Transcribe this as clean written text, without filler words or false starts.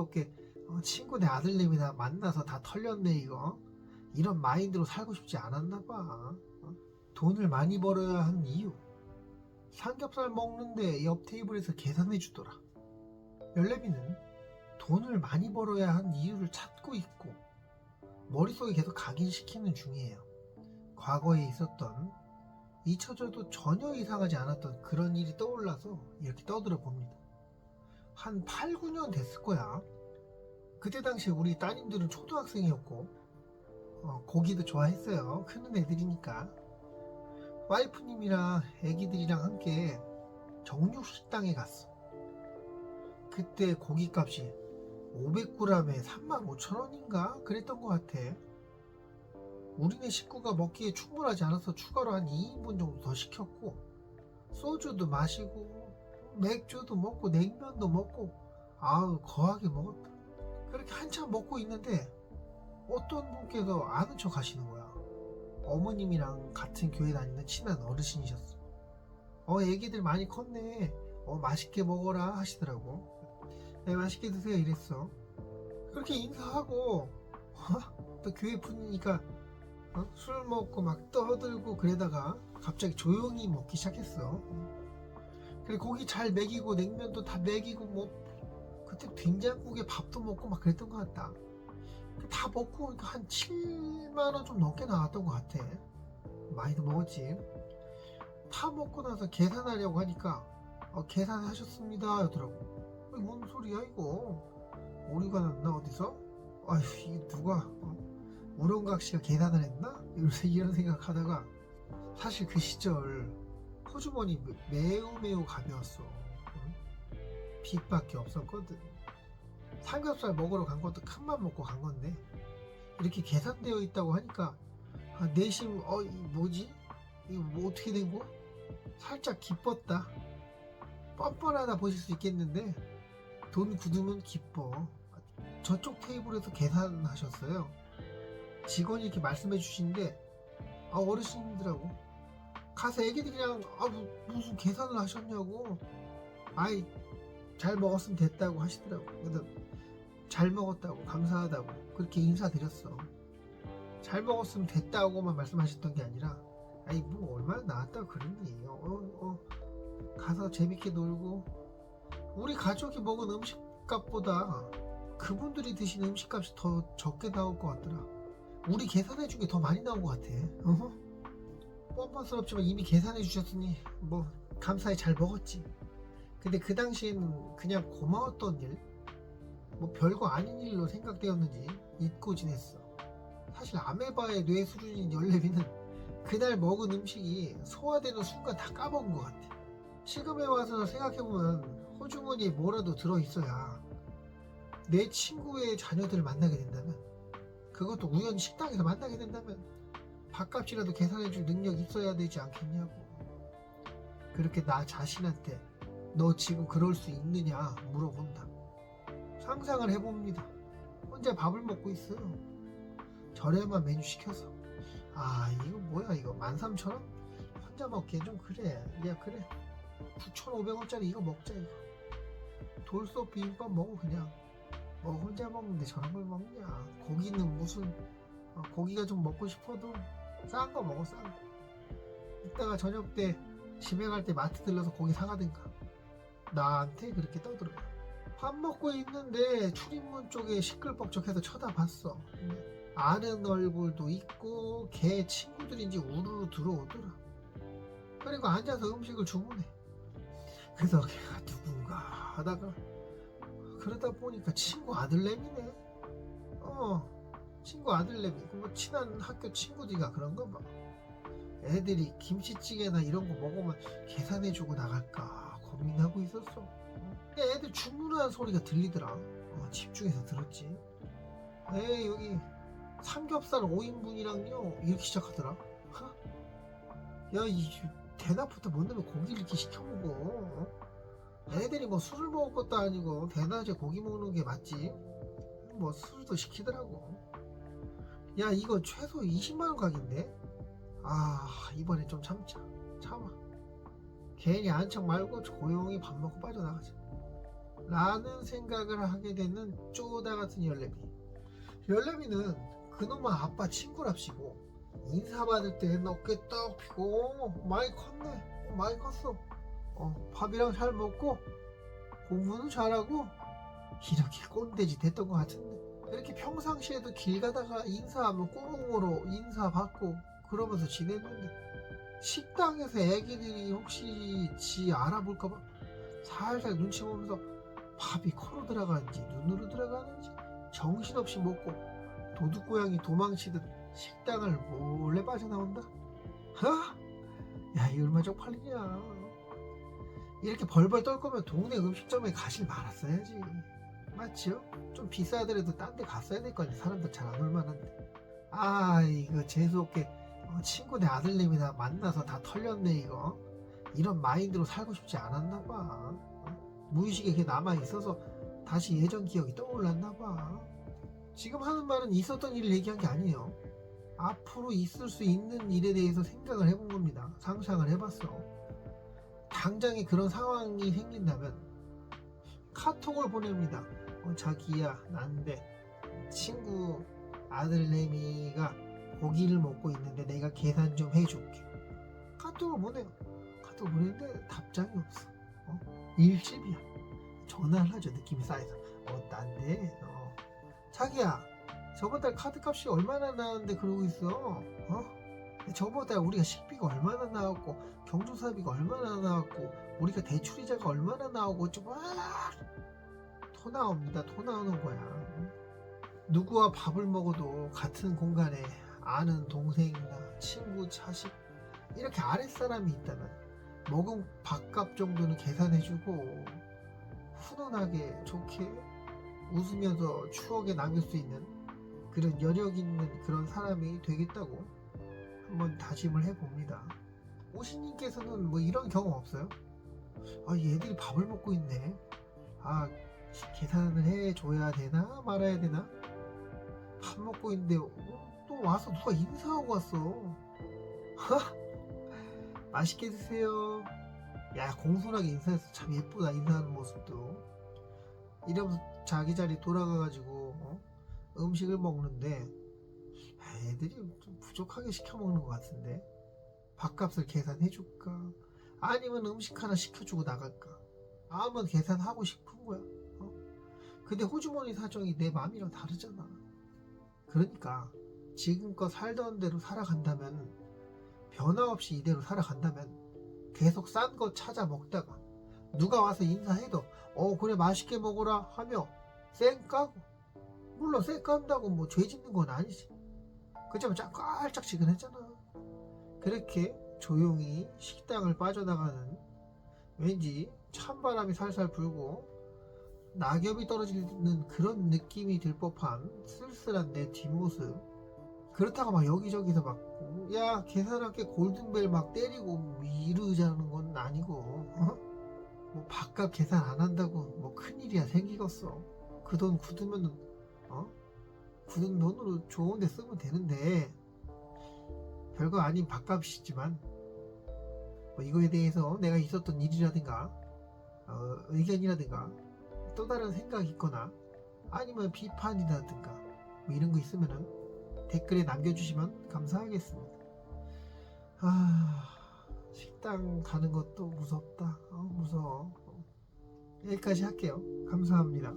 애도 없게 친구네 아들내미나 만나서 다 털렸네 이거. 이런 마인드로 살고 싶지 않았나 봐. 돈을 많이 벌어야 한 이유. 삼겹살 먹는데 옆 테이블에서 계산해 주더라. 열레미는 돈을 많이 벌어야 한 이유를 찾고 있고 머릿속에 계속 각인시키는 중이에요. 과거에 있었던 잊혀져도 전혀 이상하지 않았던 그런 일이 떠올라서 이렇게 떠들어 봅니다. 한 8, 9년 됐을 거야. 그때 당시에 우리 따님들은 초등학생이었고 고기도 좋아했어요. 크는 애들이니까. 와이프님이랑 애기들이랑 함께 정육식당에 갔어. 그때 고기값이 500g에 35,000원인가 그랬던 것 같아. 우리네 식구가 먹기에 충분하지 않아서 추가로 한 2인분 정도 더 시켰고 소주도 마시고 맥주도 먹고 냉면도 먹고 아우 거하게 먹었다. 그렇게 한참 먹고 있는데 어떤 분께서 아는 척 하시는 거야. 어머님이랑 같은 교회 다니는 친한 어르신이셨어. 애기들 많이 컸네. 맛있게 먹어라 하시더라고. 네, 맛있게 드세요 이랬어. 그렇게 인사하고 또 교회 분이니까 술 먹고 막 떠들고 그러다가 갑자기 조용히 먹기 시작했어. 그래 고기 잘 먹이고 냉면도 다 먹이고 뭐 그때 된장국에 밥도 먹고 막 그랬던 것 같다. 다 먹고 한 7만원 좀 넘게 나왔던 것 같아. 많이도 먹었지. 다 먹고 나서 계산하려고 하니까 계산하셨습니다 하더라고. 뭔 소리야 이거. 오류가 났나 어디서? 아휴 이게 누가 우렁각시가 계산을 했나? 이런 생각하다가 사실 그 시절 호주머니 매우 가벼웠어. 빚밖에 없었거든. 삼겹살 먹으러 간 것도 큰맘 먹고 간 건데 이렇게 계산되어 있다고 하니까 내심 뭐지? 이거 뭐 어떻게 된 거야? 살짝 기뻤다. 뻔뻔하다 보실 수 있겠는데 돈 굳으면 기뻐. 저쪽 테이블에서 계산하셨어요. 직원이 이렇게 말씀해 주시는데 어르신이더라고. 가서 애기들이랑 무슨 계산을 하셨냐고. 아이 잘 먹었으면 됐다고 하시더라고. 그래서 잘 먹었다고 감사하다고 그렇게 인사드렸어. 잘 먹었으면 됐다고만 말씀하셨던 게 아니라 아니 뭐 얼마나 나왔다고 그러니. 가서 재밌게 놀고 우리 가족이 먹은 음식값보다 그분들이 드신 음식값이 더 적게 나올 것 같더라. 우리 계산해 준 게 더 많이 나온 것 같아. 뻔뻔스럽지만 이미 계산해 주셨으니 뭐 감사히 잘 먹었지. 근데 그 당시에는 그냥 고마웠던 일, 뭐 별거 아닌 일로 생각되었는지 잊고 지냈어. 사실 아메바의 뇌 수준인 열레미는 그날 먹은 음식이 소화되는 순간 다 까먹은 것 같아. 지금에 와서 생각해보면 호주머니에 뭐라도 들어있어야 내 친구의 자녀들을 만나게 된다면, 그것도 우연히 식당에서 만나게 된다면 밥값이라도 계산해줄 능력이 있어야 되지 않겠냐고. 그렇게 나 자신한테 너 지금 그럴 수 있느냐 물어본다. 상상을 해봅니다. 혼자 밥을 먹고 있어요. 저렴한 메뉴 시켜서. 이거 뭐야 이거 13,000원? 혼자 먹기엔 좀 그래. 야 그래 9,500원짜리 이거 먹자 이거. 돌솥 비빔밥 먹어 그냥. 뭐 혼자 먹는데 저런 걸 먹냐. 고기는 무슨 고기가 좀 먹고 싶어도 싼 거 먹어 싼 거. 이따가 저녁 때 집에 갈 때 마트 들러서 고기 사가든가. 나한테 그렇게 떠들어. 밥 먹고 있는데 출입문 쪽에 시끌벅적해서 쳐다봤어. 아는 얼굴도 있고 걔 친구들인지 우르르 들어오더라. 그리고 앉아서 음식을 주문해. 그래서 걔가 누군가 하다가 그러다 보니까 친구 아들내미네. 친구 아들내미. 뭐 친한 학교 친구들이가 그런가 봐. 애들이 김치찌개나 이런 거 먹으면 계산해주고 나갈까 고민하고 있었어. 근데 애들 주문하는 소리가 들리더라. 집중해서 들었지. 여기 삼겹살 5인분이랑요 이렇게 시작하더라. 야 이 대낮부터 뭔 놈의 고기를 이렇게 시켜먹어. 애들이 뭐 술을 먹을 것도 아니고 대낮에 고기 먹는 게 맞지. 뭐 술도 시키더라고. 야 이거 최소 20만원 각인데. 이번에 좀 참아. 괜히 안척 말고 조용히 밥 먹고 빠져나가자. 라는 생각을 하게 되는 쪼다 같은 열레미. 열레미는 그놈의 아빠 친구랍시고 인사받을 땐 어깨 떡 피고 많이 컸네, 많이 컸어. 밥이랑 잘 먹고 공부는 잘하고 이렇게 꼰대지 됐던 것 같은데, 이렇게 평상시에도 길 가다가 인사하면 꼬롱으로 인사받고 그러면서 지냈는데, 식당에서 애기들이 혹시 지 알아볼까봐 살살 눈치 보면서 밥이 코로 들어가는지 눈으로 들어가는지 정신없이 먹고 도둑고양이 도망치듯 식당을 몰래 빠져나온다? 야, 이 얼마 쪽팔리냐. 이렇게 벌벌 떨 거면 동네 음식점에 가실 말았어야지. 맞죠? 좀 비싸더라도 딴 데 갔어야 될 거 아니야. 사람들 잘 안 올만한데. 이거 재수없게 친구네 아들님이나 만나서 다 털렸네 이거. 이런 마인드로 살고 싶지 않았나 봐. 무의식에 그게 남아있어서 다시 예전 기억이 떠올랐나 봐. 지금 하는 말은 있었던 일을 얘기한 게 아니에요. 앞으로 있을 수 있는 일에 대해서 생각을 해본 겁니다. 상상을 해봤어. 당장에 그런 상황이 생긴다면 카톡을 보냅니다. 자기야, 난데 친구 아들내미가 고기를 먹고 있는데 내가 계산 좀 해줄게. 카톡을 보내요. 카톡 보내는데 답장이 없어. 일집이야. 전화를 하죠. 느낌이 쌓여서. 난데 자기야, 저번 달 카드값이 얼마나 나왔는데 그러고 있어. 저번 달 우리가 식비가 얼마나 나왔고 경조사비가 얼마나 나왔고 우리가 대출이자가 얼마나 나오고 좀 토 나옵니다. 토 나오는 거야. 누구와 밥을 먹어도 같은 공간에 아는 동생이나 친구, 자식 이렇게 아랫사람이 있다면 먹은 밥값 정도는 계산해주고 훈훈하게 좋게 웃으면서 추억에 남길 수 있는 그런 여력 있는 그런 사람이 되겠다고 한번 다짐을 해봅니다. 오신님께서는 뭐 이런 경험 없어요? 얘들이 밥을 먹고 있네. 계산을 해줘야 되나 말아야 되나? 밥 먹고 있는데 또 와서 누가 인사하고 왔어. 맛있게 드세요. 야, 공손하게 인사해서 참 예쁘다. 인사하는 모습도. 이러면서 자기 자리 돌아가가지고 음식을 먹는데 애들이 좀 부족하게 시켜 먹는 것 같은데, 밥값을 계산해줄까 아니면 음식 하나 시켜주고 나갈까. 마음은 계산하고 싶은 거야. 근데 호주머니 사정이 내 마음이랑 다르잖아. 그러니까 지금껏 살던 대로 살아간다면, 변화 없이 이대로 살아간다면 계속 싼 거 찾아 먹다가 누가 와서 인사해도 그래 맛있게 먹어라 하며 쌩 까고, 물론 쌩 깐다고 뭐 죄 짓는 건 아니지. 그치만 깔짝지근했잖아. 그렇게 조용히 식당을 빠져나가는, 왠지 찬바람이 살살 불고 낙엽이 떨어지는 그런 느낌이 들 법한 쓸쓸한 내 뒷모습. 그렇다고 막 여기저기서 막 야 계산할게 골든벨 막 때리고 이러자는 건 아니고, 뭐 밥값 계산 안 한다고 뭐 큰일이야 생기겠어. 그 돈 굳으면은 굳은 돈으로 좋은 데 쓰면 되는데, 별거 아닌 밥값이지만 뭐 이거에 대해서 내가 있었던 일이라든가 의견이라든가 또 다른 생각이 있거나 아니면 비판이라든가 뭐 이런 거 있으면은 댓글에 남겨주시면 감사하겠습니다. 식당 가는 것도 무섭다. 무서워. 여기까지 할게요. 감사합니다.